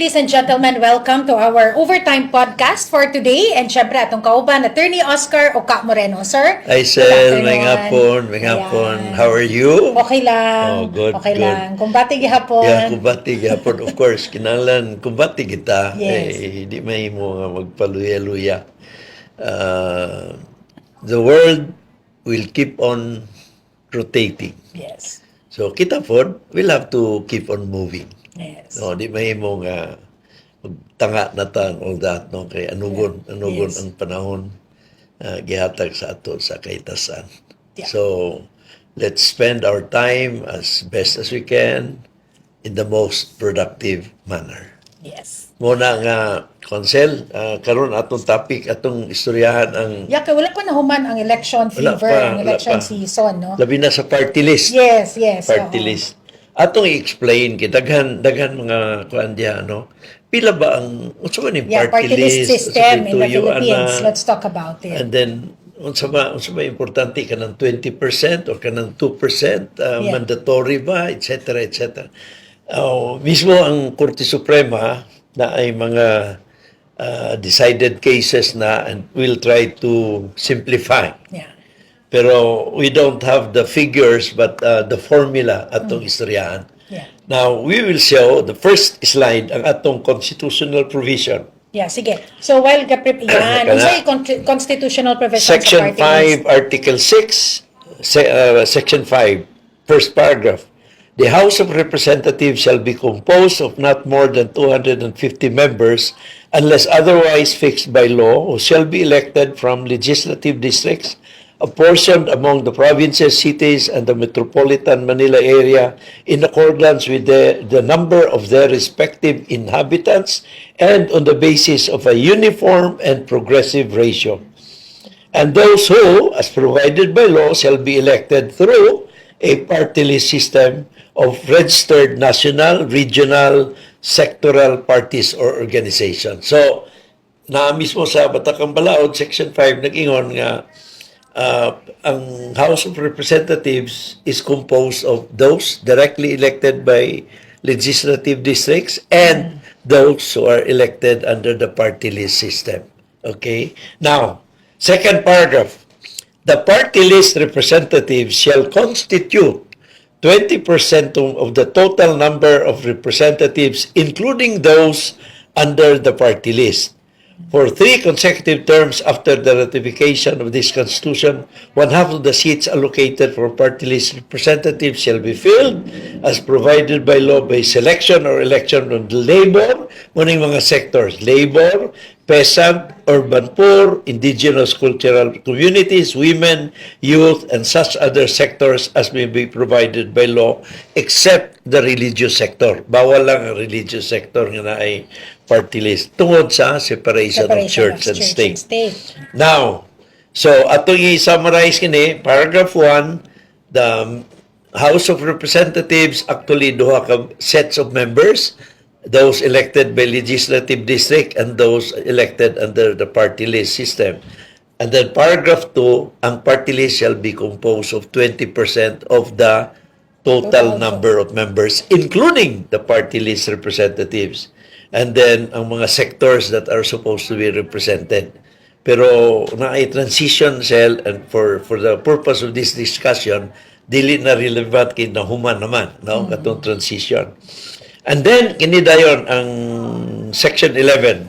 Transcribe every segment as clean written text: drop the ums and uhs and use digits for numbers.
ladies and gentlemen, welcome to our Overtime Podcast for today. And syempre, atong kauban, Attorney Oscar Oka Moreno. Sir? Hi, Sel. May hapon. How are you? Okay lang. Oh, good, okay good. lang. Kumbati gihapon. Yeah, kumbati gihapon. Of course, kinahanglan kumbati kita. Yes. Di may mo nga magpaluya-luya. The world will keep on rotating. Yes. So, kita po, we'll have to keep on moving. Yes. No, di may mo nga magtanga na ta all that, no? Kay anugon Yes. ang panahon gihatag sa ato sa kaitasan. Yeah. So, let's spend our time as best as we can in the most productive manner. Yes. Muna nga, Consel, karon atong topic, atong istoryahan ang Yeah, kaya wala pa nahuman ang election fever, ang election pa. season, no? Labi na sa party list. Yes. Party oo. list. Atong i-explain kay daghan mga kuan diha, no. Pila ba ang unsa man yung Yeah, party list system in the Philippines. Let's talk about it. And then unsa ba importante kanang 20% or kanang 2% mandatory ba, etc. Mismo ang Korte Suprema na ay mga decided cases na, and we'll try to simplify. Yeah. Pero we don't have the figures but the formula atong istoryahan. Yeah. Now, we will show the first slide ang atong constitutional provision. Yeah, sige. So while gaprip yan, unsay constitutional provision Section sa party list? 5, Article 6, Section 5, first paragraph. The House of Representatives shall be composed of not more than 250 members unless otherwise fixed by law, who shall be elected from legislative districts apportioned among the provinces, cities, and the metropolitan Manila area in accordance with the number of their respective inhabitants and on the basis of a uniform and progressive ratio. And those who, as provided by law, shall be elected through a party list system of registered national, regional, sectoral parties or organizations. So, na mismo sa Batakang Balaod, Section 5, nag-ingon nga ang House of Representatives is composed of those directly elected by legislative districts and those who are elected under the party list system. Okay? Now, second paragraph. The party list representatives shall constitute 20% of the total number of representatives, including those under the party list. For 3 consecutive terms after the ratification of this Constitution, 1/2 of the seats allocated for party list representatives shall be filled as provided by law by selection or election of the labor, muning mga sectors, labor, peasant, urban poor, indigenous cultural communities, women, youth, and such other sectors as may be provided by law, except the religious sector. Bawal lang ang religious sector nga na ay party list tungod sa separation of church and state. Now, so atong i-summarize kini, paragraph 1, the House of Representatives actually duha ka sets of members, those elected by legislative district and those elected under the party list system. And then paragraph 2, ang party list shall be composed of 20% of the total number of members, including the party list representatives. And then, ang mga sectors that are supposed to be represented. Pero, na ay transition cell, and for the purpose of this discussion, dili na relevant kay nahuman naman, no? Katong transition. And then, kini dayon ang Section 11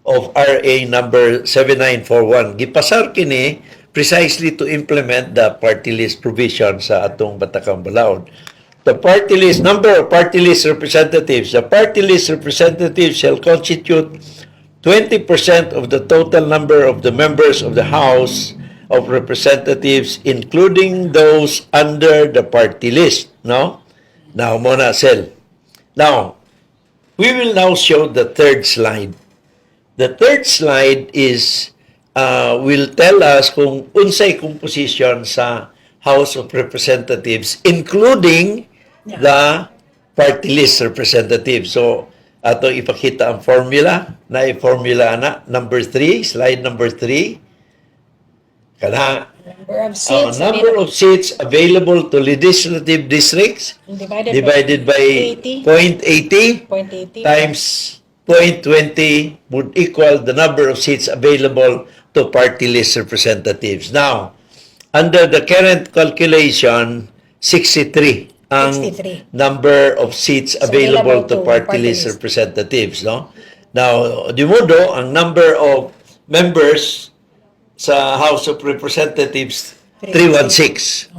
of RA number 7941. Gipasar kini precisely to implement the party list provision sa atong Batakang Balaod. The party list, number of party list representatives. The party list representatives shall constitute 20% of the total number of the members of the House of Representatives, including those under the party list. No? Now, muna, Sel. Now, we will now show the third slide. The third slide is will tell us kung unsay composition sa House of Representatives, including the party list representatives. So, ato ipakita ang formula, na i-formula na, number 3, slide number 3. Kana, number of seats available to legislative districts divided by 0.80 times 0.20 would equal the number of seats available to party list representatives. Now, under the current calculation, 63 ang 63. number of seats available to party list representatives, no? Now, di modo, ang number of members sa House of Representatives, 316.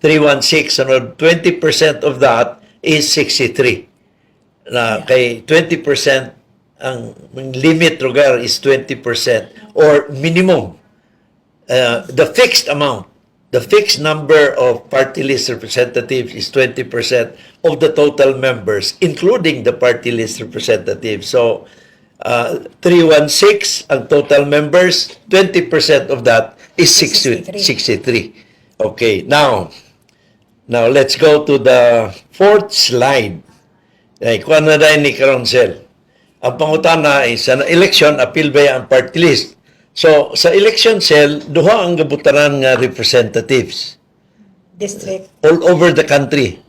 316, ano, 20% of that is 63. Na kay 20%, ang limit lugar is 20% or minimum. The fixed amount, the fixed number of party list representatives is 20% of the total members, including the party list representatives. So, 316 ang total members, 20% of that is 63. Okay, now let's go to the fourth slide. Ay, kuha na rin ni Council. Ang pangutana ay sa election, appeal ba ang party list? So, sa election cell, duha ang gabutaran nga representatives District. all over the country.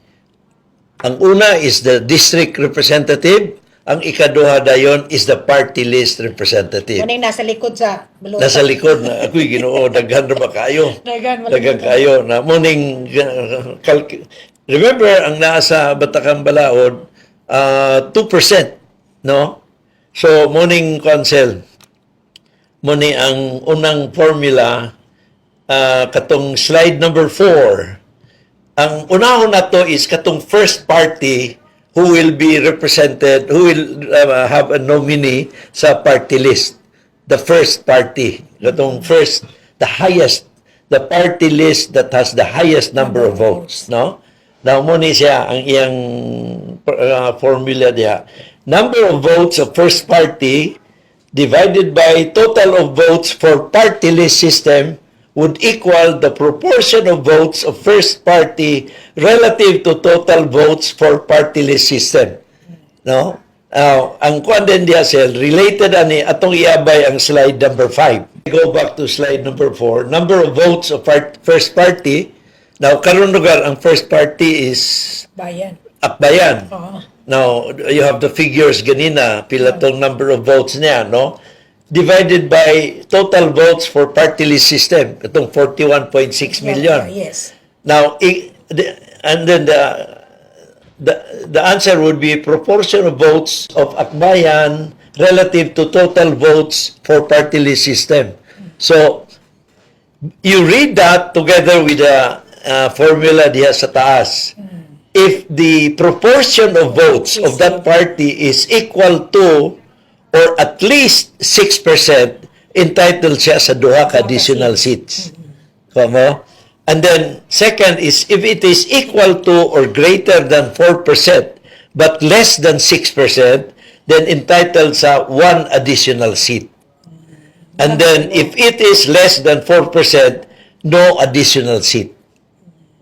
Ang una is the district representative, ang ikaduha dayon is the party list representative. Ano yung nasa likod sa balota? Nasa likod na ako'y Ginoo, daghan ra ba kayo? Daghan kayo na morning remember ang nasa Batakang Balaod 2%, no? So morning council muni ang unang formula katong slide number 4. Ang unahon nato is katong first party who will be represented, who will have a nominee sa party list. The first party, katong first, the highest, the party list that has the highest number of votes, no? Now, muna siya ang iyang formula diya. Number of votes of first party divided by total of votes for party list system would equal the proportion of votes of first party relative to total votes for party list system. No? Now, ang kuan din diya sel related ani atong iabay ang slide number 5. Go back to slide number 4. Number of votes of first party. Now, karon lugar ang first party is Bayan. Akbayan. Oo. Now, you have the figures ganina, pila tong number of votes niya, no? Divided by total votes for party list system, itong 41.6 million. Yes. Now, and then the answer would be proportion of votes of Akbayan relative to total votes for party list system. So, you read that together with the formula diya sa taas. If the proportion of votes of that party is equal to or at least 6%, entitled siya sa duha ka additional seats. Kamo? And then, second is, if it is equal to or greater than 4%, but less than 6%, then entitled sa one additional seat. And then, if it is less than 4%, no additional seat.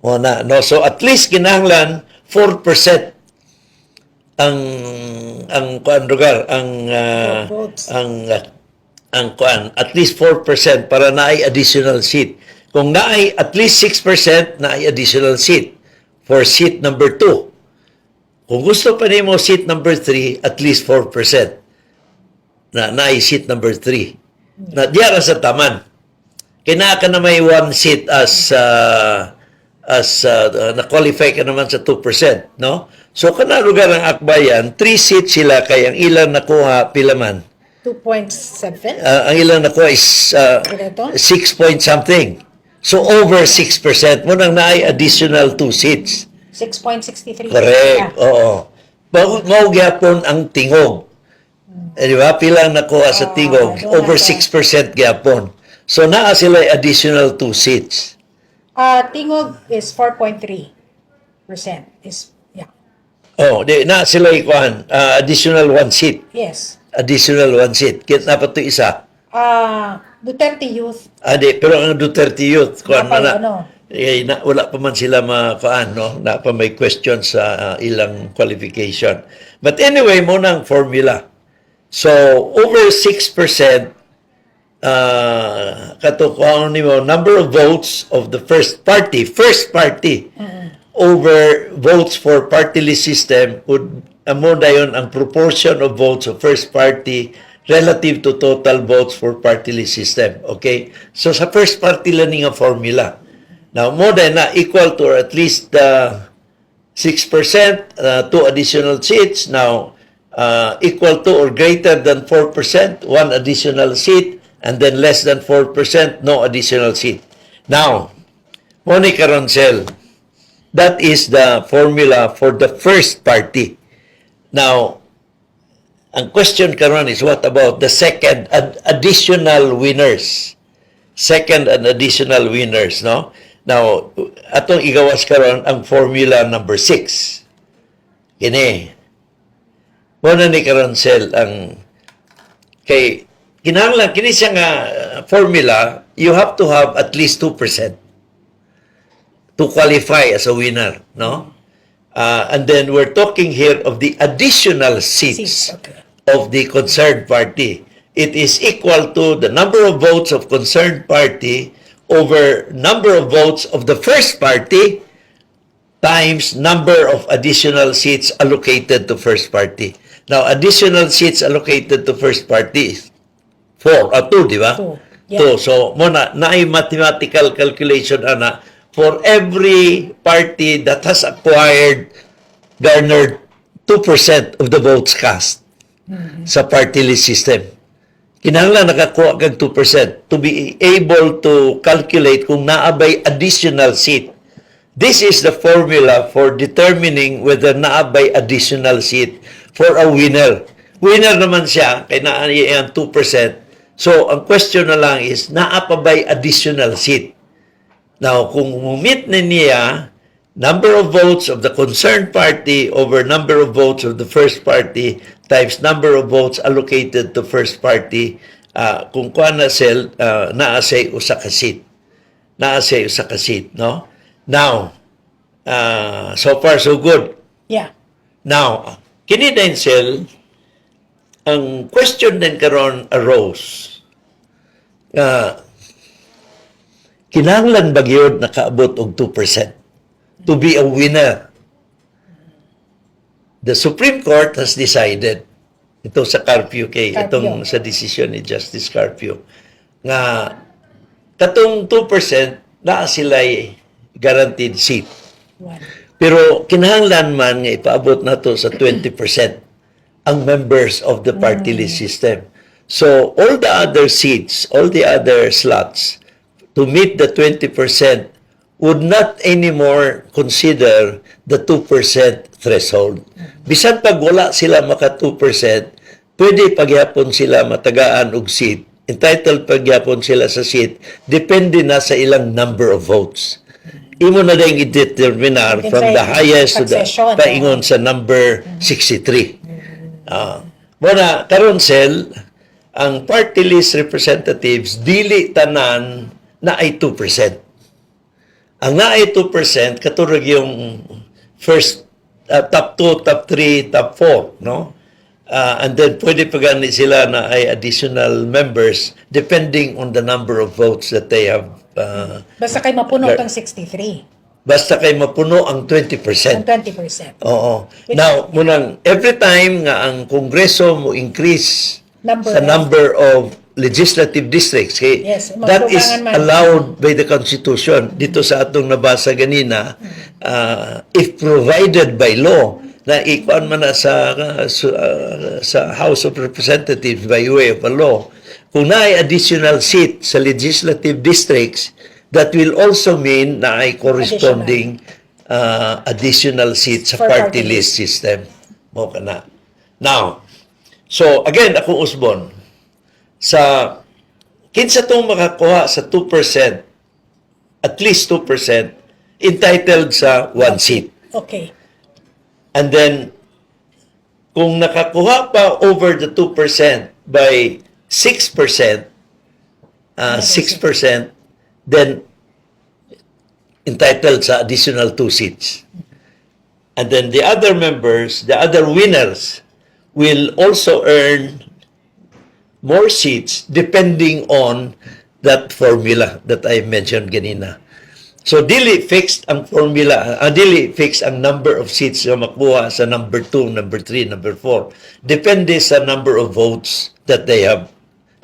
O na, no? So, at least kinahanglan 4% ang kuan lugar ang kuan at least 4% para naay additional seat. Kung naay at least 6% naay additional seat for seat number 2. Kung gusto pa nimo seat number 3, at least 4% na naay seat number 3. Na diara sa taman. Kina ka na may one seat as na-qualify ka naman sa 2%, no? So, kana lugar ang Akbayan, 3 seats sila kay ang ilang nakuha pilaman. 2.7? Ang ilang nakuha is 6 point something. So, over 6%. Munang naay additional 2 seats. 6.63. Correct, oo. Mao gyapon ang tingog. Di ba? Pilang nakuha sa tingog. Over 6% gyapon. So, naa sila additional 2 seats. Tingog is 4.3%. Is Oh, di na sila ikuan additional 1 seat. Yes. Additional 1 seat. Kit na pa to isa. Duterte Youth. Di, pero ang Duterte Youth, kuan Napay, man na. Wala pa man sila makuan, no? Na pa may question sa ilang qualification. But anyway, muna ang formula. So, over 6%, katukuhan nimo, number of votes of the first party, over votes for party list system would amo dayon ang proportion of votes of first party relative to total votes for party list system. Okay? So sa first party lang nga formula. Now, mo dayon na equal to or at least 6%, 2 additional seats. Now, equal to or greater than 4%, 1 additional seat, and then less than 4%, no additional seat. Now, Monica Roncel, that is the formula for the first party. Now, ang question karon is what about the second and additional winners? Second and additional winners, no? Now, atong igawas karon ang formula number 6. Kini. Muna ni karon Sel ang kay kinahanglan kini siya nga formula, you have to have at least 2% to qualify as a winner, no? And then we're talking here of the additional seats Okay. of the concerned party. It is equal to the number of votes of concerned party over number of votes of the first party times number of additional seats allocated to first party. Now, additional seats allocated to first party is 2, di ba? 2. Yeah. 2. So, muna, na mathematical calculation, ana, for every party that has garnered 2% of the votes cast sa party list system. Kinahanglan nakakuha kag 2% to be able to calculate kung naabay additional seat. This is the formula for determining whether naabay additional seat for a winner. Winner naman siya, kay naayang 2%. So, ang question na lang is, naapabay additional seat? Now, kung meet na niya, number of votes of the concerned party over number of votes of the first party times number of votes allocated to first party, kung kuha na Sel, naasay usa ka seat. Naasay usa ka seat, no? Now, so far so good. Yeah. Now, kini din Sel, ang question din karon arose. Kinahanglan ba gyud nakaabot og 2% to be a winner? The Supreme Court has decided, ito sa Carpio kay, itong sa decision ni Justice Carpio, nga katong 2% na sila'y guaranteed seat. Pero kinahanglan man nga ipaabot na to sa 20% ang members of the party list system. So, all the other seats, all the other slots, to meet the 20% would not anymore consider the 2% threshold. Bisan pag wala sila maka 2%, pwede pagyapon sila matagaan og seat. Entitled pagyapon sila sa seat, depende na sa ilang number of votes. Imo na ding i-determinar from the highest to the paingon sa number 63. Muna, karon Sel, ang party list representatives, dili tanan na ay 2%. Ang na ay 2%, katurag yung first, top 2, top 3, top 4, no? And then, pwede pa gani sila na ay additional members depending on the number of votes that they have. Basta kay mapuno tang 63. Basta kay mapuno ang 20%. Ang 20%. Oo. Now, munang, every time nga ang Kongreso mo increase sa number of legislative districts, okay? Yes, That is allowed by the Constitution. Dito sa atong nabasa ganina, if provided by law, na ikuan man na sa House of Representatives by way of a law, kung na ay additional seat sa legislative districts, that will also mean na ay corresponding additional seats sa party list system. Mo kana. Now, so again, ako Usbon, sa kinsa tong makakuha sa 2%, at least 2%, entitled sa 1 seat. Okay. And then, kung nakakuha pa over the 2% by 6%, 6%, then entitled sa additional 2 seats. And then the other members, the other winners, will also earn more seats depending on that formula that I mentioned ganina. So dili fixed ang formula, dili fixed ang number of seats na makuha sa number 2, number 3, number 4. Depende sa number of votes that they have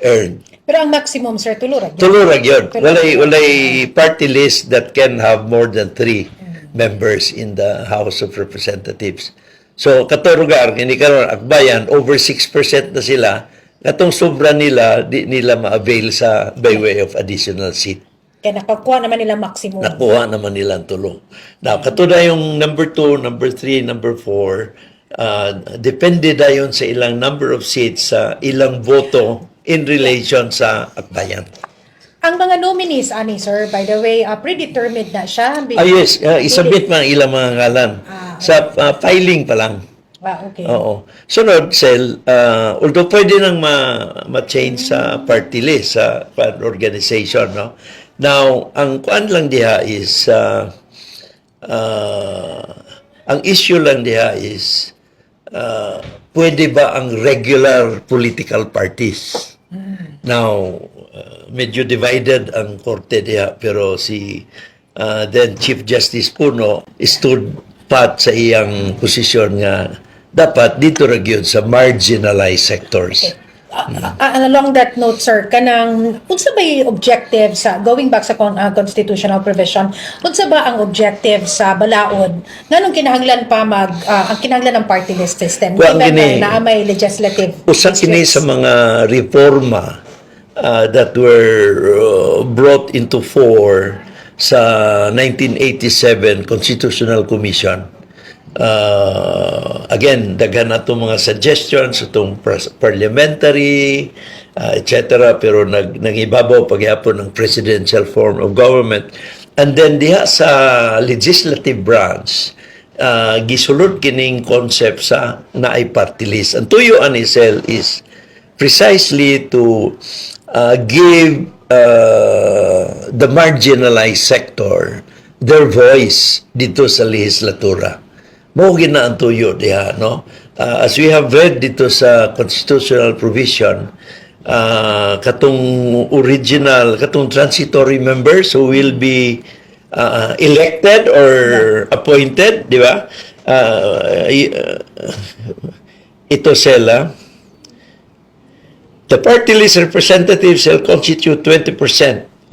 earned. Pero ang maximum, sir, tulurag. Tulurag yun. Walay party list that can have more than 3 members in the House of Representatives. So, katurugar, hindi karon akbayan, over 6% na sila. Katong sobra nila, di nila ma-avail sa by way of additional seat. Kaya nakakuha naman nila maximum. Nakuha naman nila ang tulong. Now, katuda yung number 2, number 3, number 4, depende na yun sa ilang number of seats, sa ilang voto in relation sa akbayan. Ang mga nominees, ani sir, by the way, predetermined na siya. Yes, isabit man ang ilang mga ngalan. Sa filing pa lang. Okay. Oo. Sunod, Sel, although pwede nang ma-change sa party list, sa organization, no? Now, ang kuan lang diha is, ang issue lang diha is, pwede ba ang regular political parties? Now, medyo divided ang korte diha, pero si then Chief Justice Puno stood pat sa iyang posisyon nga dapat dito ra gyud sa marginalized sectors. Along that note, sir, kanang unsa ba yung objective sa going back sa constitutional provision, unsa ba ang objective sa balaod nganong kinahanglan pa ang kinahanglan ng party list system Well, given na may legislative usa kini sa mga reforma that were brought into fore sa 1987 Constitutional Commission. Again, daghan na itong mga suggestions, itong parliamentary, etc. Pero nangibabaw pagyapon ng presidential form of government. And then diha sa legislative branch, gisulod kining concept sa naay party list. Ang tuyo ani Sel is precisely to give the marginalized sector their voice dito sa legislatura. Mao gina ang tuyo diha, no? As we have read dito sa constitutional provision, katong transitory members who will be elected or appointed, di ba? Ito sila. The party list representatives shall constitute 20%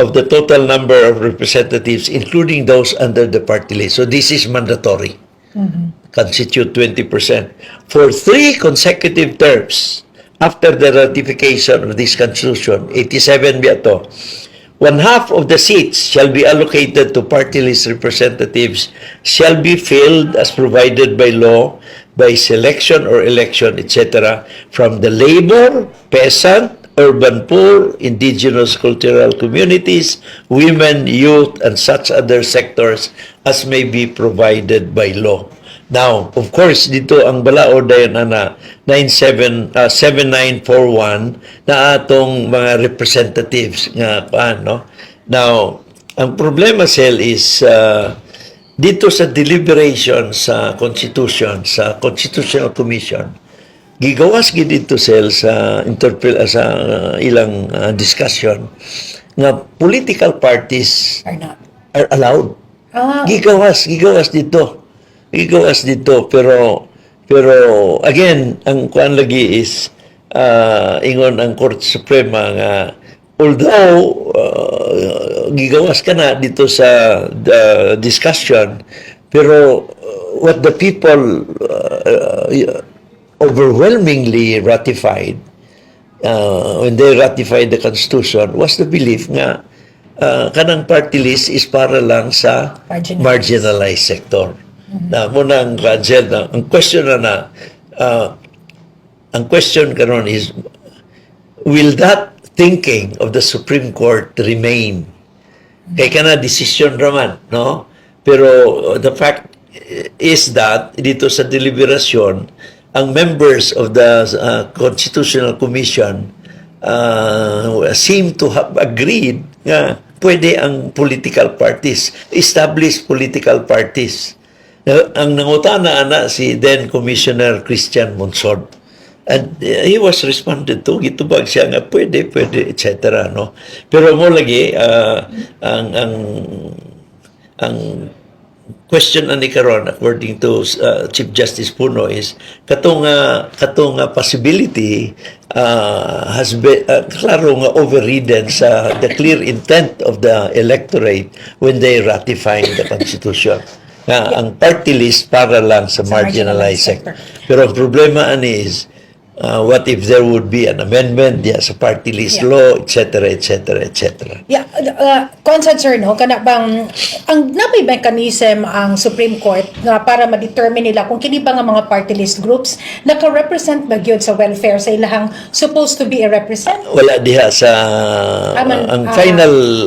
of the total number of representatives, including those under the party list. So this is mandatory. Constitute 20% for 3 consecutive terms after the ratification of this constitution. 87 biya to. 1/2 of the seats shall be allocated to party list representatives, shall be filled as provided by law, by selection or election, etc., from the labor, peasant, urban poor, indigenous cultural communities, women, youth, and such other sectors as may be provided by law. Now, of course, dito ang balaod dayon na 7941 na atong mga representatives nga no. Now, ang problema Sel is dito sa deliberation sa Constitution, sa Constitutional Commission, gigawas gid dito Sel sa ilang discussion nga political parties are allowed. Gigawas dito. Pero again, ang kuan lagi is ingon ang Korte Suprema nga although gigawas ka na dito sa the discussion, pero what the people overwhelmingly ratified when they ratified the Constitution was the belief nga kanang party list is para lang sa marginalized sector. Na muna ang question ang question karon is, will that thinking of the Supreme Court remain? Kaya ka na decision raman, no? Pero the fact is that dito sa deliberasyon, ang members of the Constitutional Commission seem to have agreed nga pwede ang political parties, established political parties. Ang nangutana ana si then Commissioner Christian Monsod. And he was responded to, gitubag siya nga pwede, etc. No? Pero mo lagi, ang ang question ani karon according to Chief Justice Puno is katong possibility has been klaro nga overridden sa the clear intent of the electorate when they ratifying the constitution nga ang party list para lang sa marginalized sector. Pero ang problema ani is what if there would be an amendment sa party list law, etc., etc., etc. Yeah, concern sir, no, kana bang ang napay mechanism ang Supreme Court na para ma-determine nila kung kini ba nga mga party list groups naka-represent ba gyud sa welfare sa ilahang supposed to be a represent? Wala diha sa ang final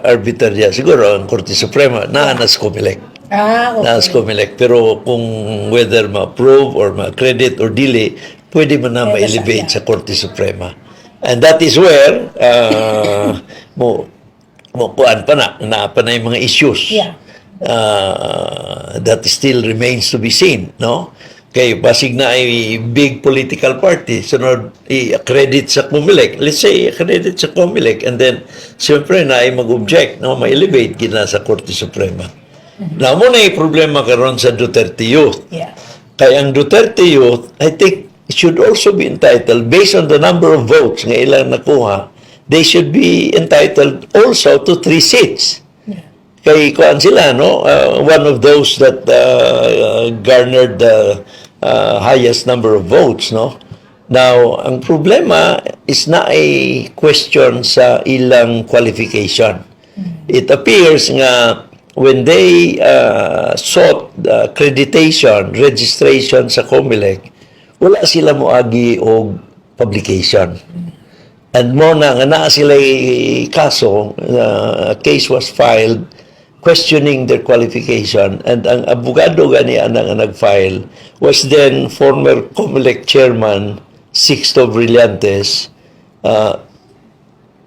arbiter diha siguro ang Korte Suprema na sa COMELEC. Okay. Na sa COMELEC. Pero kung whether ma-approve or ma-credit or dili, pwede man na ma-elevate sa Korte Suprema. And that is where mo kuan pa na yung mga issues that still remains to be seen, no? Kay basig na ay big political party, sunod i-accredit sa COMELEC. Let's say i-accredit sa COMELEC and then siyempre na ay mag-object, no? Ma-elevate gina sa Korte Suprema. Now, muna yung problema karon sa Duterte Youth. Yeah. Kaya ang Duterte Youth, I think, should also be entitled, based on the number of votes nga ilang nakuha, they should be entitled also to 3 seats. Yeah. Kay kuan sila, no? One of those that garnered the highest number of votes, no? Now, ang problema is na a question sa ilang qualification. It appears nga when they sought the accreditation, registration sa COMELEC, wala sila moagi og publication. And mo na nga naa sila kaso, a case was filed questioning their qualification, and ang abogado gani nga nag-file was then former COMELEC chairman Sixto Brillantes,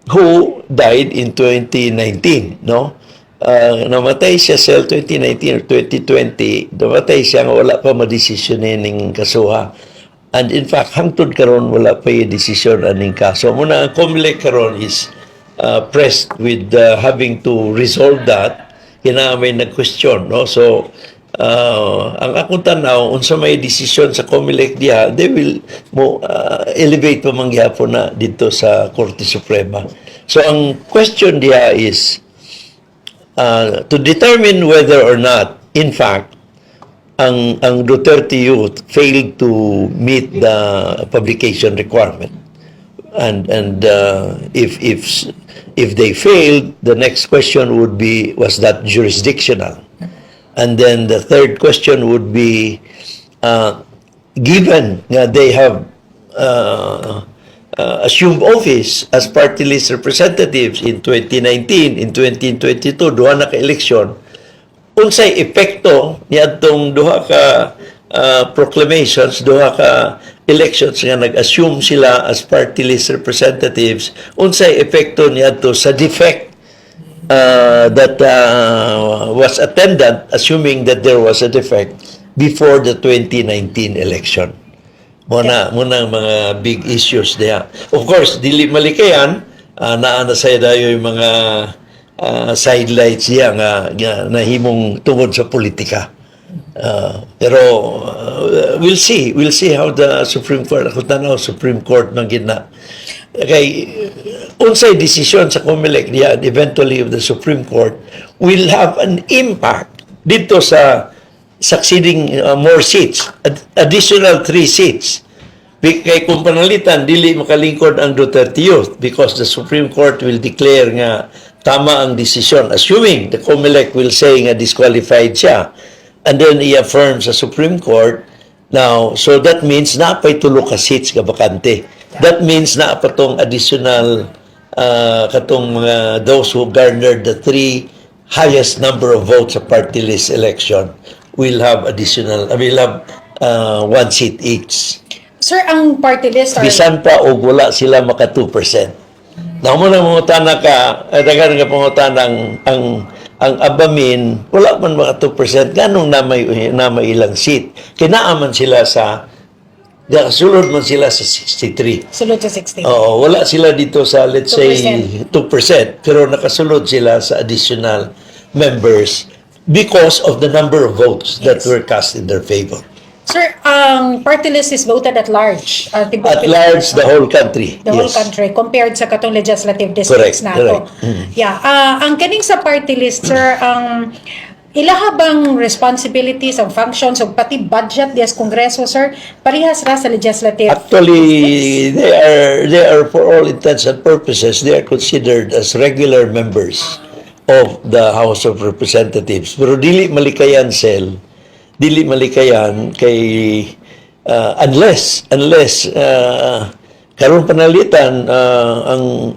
who died in 2019, no? Namatay siya sa 2019 or 2020, namatay siya nga wala pa madesisyonin ning kasuha. And in fact, hangtod karon wala pa yung desisyon aning kaso. Muna ang COMELEC karon is pressed with having to resolve that. May nag-question, no? So, ang akong tanaw, unsa may desisyon sa COMELEC diha, they will elevate pa mangyapon na dito sa Korte Suprema. So, ang question diha is, to determine whether or not, in fact, ang Duterte Youth failed to meet the publication requirement, and if they failed, the next question would be, was that jurisdictional? And then the third question would be, given that they have assumed office as party list representatives in 2019, in 2022, duha na ka-eleksyon, unsay epekto niadtong duha ka proclamations, duha ka elections nga nag-assume sila as party list representatives, unsay epekto niadto sa defect that was attendant, assuming that there was a defect before the 2019 election. Muna mga big issues diya. Of course, dili malikayan, naana sa dayo yung mga sidelights diya nga nahimong tungod sa politika. Pero we'll see how the Supreme Court, ako tanaw, Supreme Court nang gina. Kay unsay decision sa COMELEC diya, eventually of the Supreme Court, will have an impact dito sa succeeding more seats, additional 3 seats. Kay kung panalitan, dili makalingkod ang Duterte Youth because the Supreme Court will declare nga tama ang desisyon, assuming the COMELEC will say nga disqualified siya, and then i-affirm sa Supreme Court. Now, so that means na pa'y tulo ka seats nga bakante. That means na pa tong additional katong mga those who garnered the 3 highest number of votes sa party list election will have will have 1 seat each. Sir, ang party list are... Bisan pa o wala sila maka 2%. Na mo nang mangutana ka, dagan nga pangutanang ang abamin, wala man maka 2%, ganong na may ilang seat. Kinaaman sila sa, sulod man sila sa 63. Sulod sa 60. Oo, wala sila dito sa, let's 2%. say, 2%, pero nakasulod sila sa additional members because of the number of votes that Yes. were cast in their favor. Sir, ang party list is voted at large. At large, the whole country. The whole Yes. country compared sa katong legislative districts Correct, nato. correct. Yeah, ang kaning sa party list, sir, ang ilaha bang responsibilities, ang functions, o pati budget des Kongreso, sir, parehas ra sa legislative Actually, they are for all intents and purposes, they are considered as regular members of the House of Representatives. Pero dili malikayan kay unless karon panalitan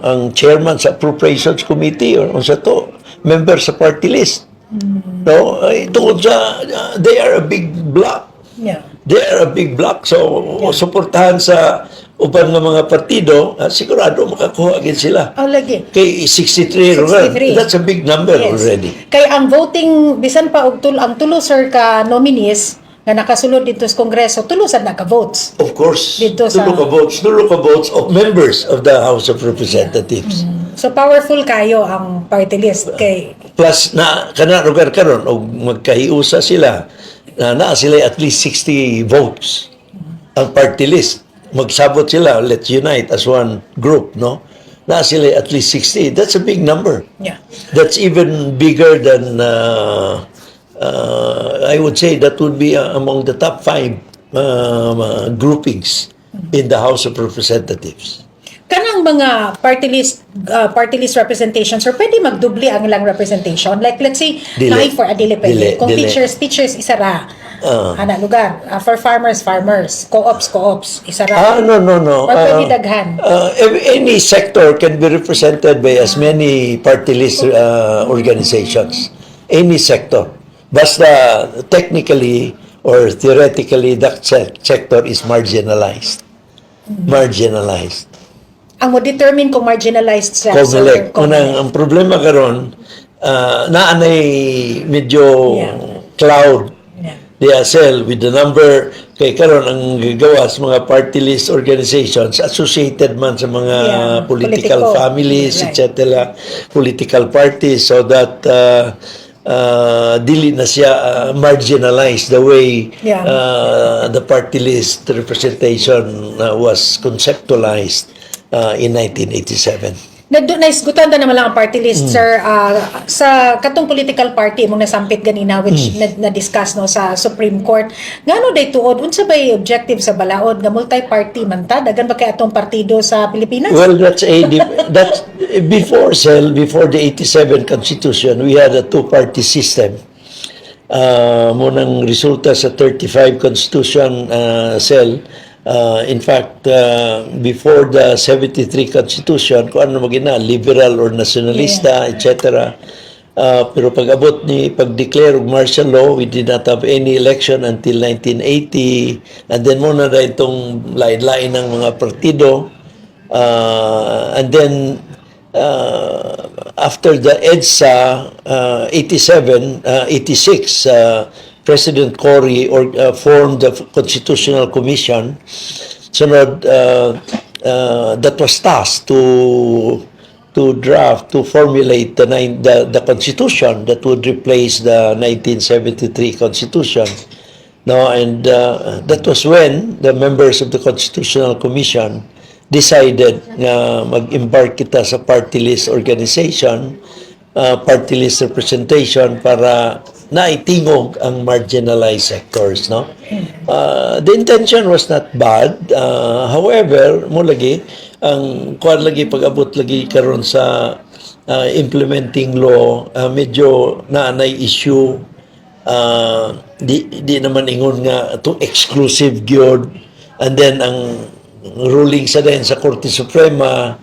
ang chairman sa Appropriations Committee or sa to member sa party list. No, tungod sa they are a big block. Yeah. They are a big block. So, suportahan sa uban nga mga partido, sigurado makakuha agad sila. Oh, lagi. Kay 63, 63. That's a big number Yes. already. Kay ang voting, bisan pa og ang tulo, sir, ka nominees nga nakasulod dito sa Kongreso, tulusan na ka votes. Of course, Dito sa- tulo ka votes of members of the House of Representatives. So powerful kayo ang party list kay Plus, na kana lugar karon og magkahiusa sila, na sila at least 60 votes. Ang party list, magsabot sila, let's unite as one group, no? Na sila at least 60. That's a big number. yeah. That's even bigger than, I would say that would be among the top 5 groupings in the House of Representatives. Kanang mga party list representations, or pwede magdubli ang ilang representation, like let's say Dili. naay for a dili Dili, pwede, kung dili. teachers isa ra, ana lugar. For farmers co-ops isa ra, No. or pwede daghan. Any sector can be represented by as many party list organizations. Any sector. Basta technically or theoretically that sector is marginalized. Marginalized. Ang mo determine kung marginalized siya. Correct. Ang problema karon, naanay medyo Yeah. cloud Yeah. DSL with the number kay karon ang gagawa sa mga party list organizations associated man sa mga Yeah, political politiko. families, Right. etc., political parties, so that dili na siya marginalized the way Yeah. the party list representation was conceptualized in 1987. Naisgutan na naman lang ang party list, sir, sa katong political party mong nasampit ganina, which na-discuss no sa Supreme Court. Ngano day tuod, unsa bay objective sa balaod nga multi-party man ta? Dagan ba kay atong partido sa Pilipinas? Well, that's before the 87 Constitution, we had a two-party system. Munang resulta sa 35 Constitution cell. In fact, before the 73 Constitution, kung ano magina, liberal or nationalista, etc. Pero pag-abot ni pag-declare of martial law, we did not have any election until 1980. And then muna na itong lain-lain ng mga partido. And then, after the EDSA 86, President Cory formed the Constitutional Commission. Sunod, that was tasked to formulate the Constitution that would replace the 1973 Constitution. No, and that was when the members of the Constitutional Commission decided na mag-embark kita sa party list organization, party list representation para naitingog ang marginalized sectors, no? The intention was not bad. However, mo lagi ang kuan lagi pag-abot lagi karon sa implementing law, medyo naanay issue. Di naman ingon nga to exclusive gyud, and then ang ruling sa din sa Korte Suprema,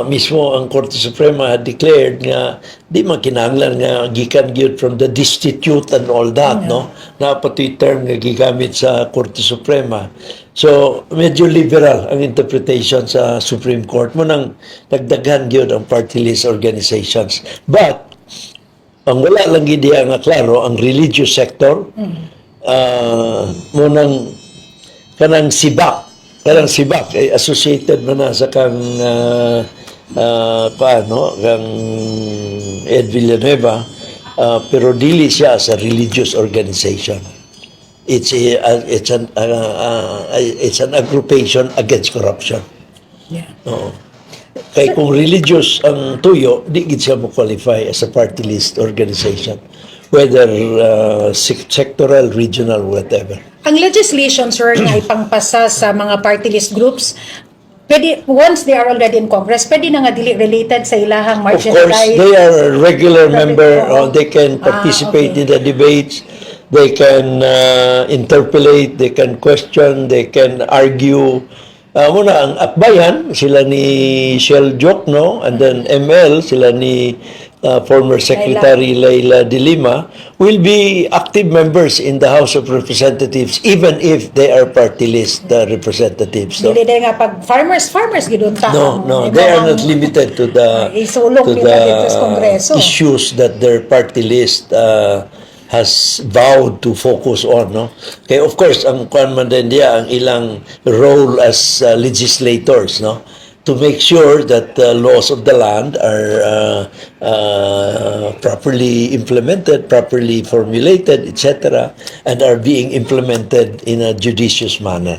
mismo ang Korte Suprema had declared nga di man kinahanglan nga gikan gyud from the destitute and all that, no? Napatoy term nga gigamit sa Korte Suprema. So medyo liberal ang interpretation sa Supreme Court mo nang nagdaghan gyud ang party list organizations. But ang wala lang gid diha nga klaro ang religious sector, mo nang kanang sibak ay associated man na sa kang paano kang Ed Villanueva, pero dili siya as a religious organization. It's an aggregation against corruption. Yeah. Oo. Kaya kung religious ang tuyo, di gid siya mo qualify as a party list organization, whether sectoral, regional, whatever. Ang legislation, sir, na ipangpasa sa mga party list groups, pwede, once they are already in Congress, pwede na nga dili related sa ilahang Of course, marginalized. they are a regular member. Oo. They can participate okay. in the debates. They can interpolate. They can question. They can argue. Muna, ang Akbayan, sila ni Shell Jokno, and then ML, sila ni former Secretary Leila de Lima, will be active members in the House of Representatives, even if they are party list representatives. No? Dili din nga pag farmers gidunta. No, they are not limited to the isulong nila dito sa Kongreso. issues that their party list has vowed to focus on, no? Kaya of course ang kuan man din diya ang ilang role as legislators, no? To make sure that the laws of the land are properly implemented, properly formulated, etc., and are being implemented in a judicious manner.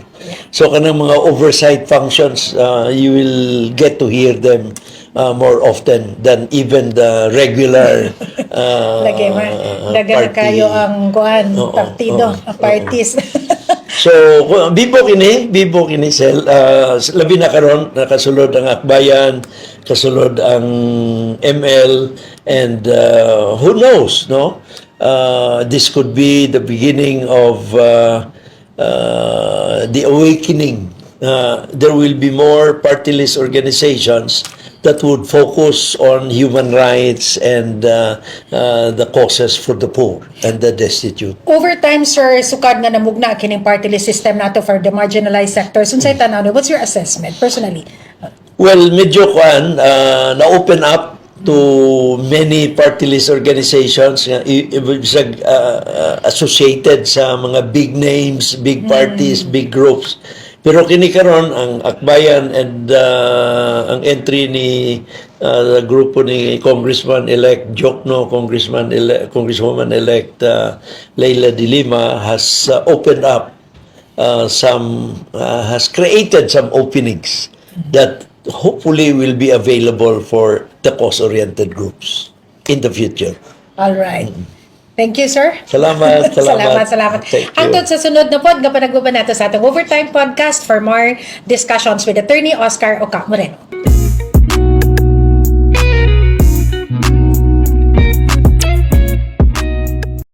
So kanang mga oversight functions, you will get to hear them more often than even the regular Lagi na kayo ang kuan partido, parties. So, bibo kini sel, labi na karon nakasulod ang Akbayan, kasulod ang ML, and who knows, no? This could be the beginning of the awakening. There will be more party list organizations that would focus on human rights and the causes for the poor and the destitute. Over time, sir, sukad nga namugna kining party list system nato for the marginalized sectors. Unsay tanaw niyo? What's your assessment personally? Well, medyo na-open up to many party list organizations associated sa mga big names, big parties, big groups. Pero kini karon ang Akbayan and ang entry ni grupo ni Congressman-elect Jokno, Congresswoman-elect Leila de Lima has opened up has created some openings that hopefully will be available for the cause-oriented groups in the future. All right. Thank you, sir. Salamat. Salamat. Thank you. Hangtod sa sunod na pod, gapanagbuban nato sa atong Overtime Podcast for more discussions with Attorney Oscar Oka Moreno.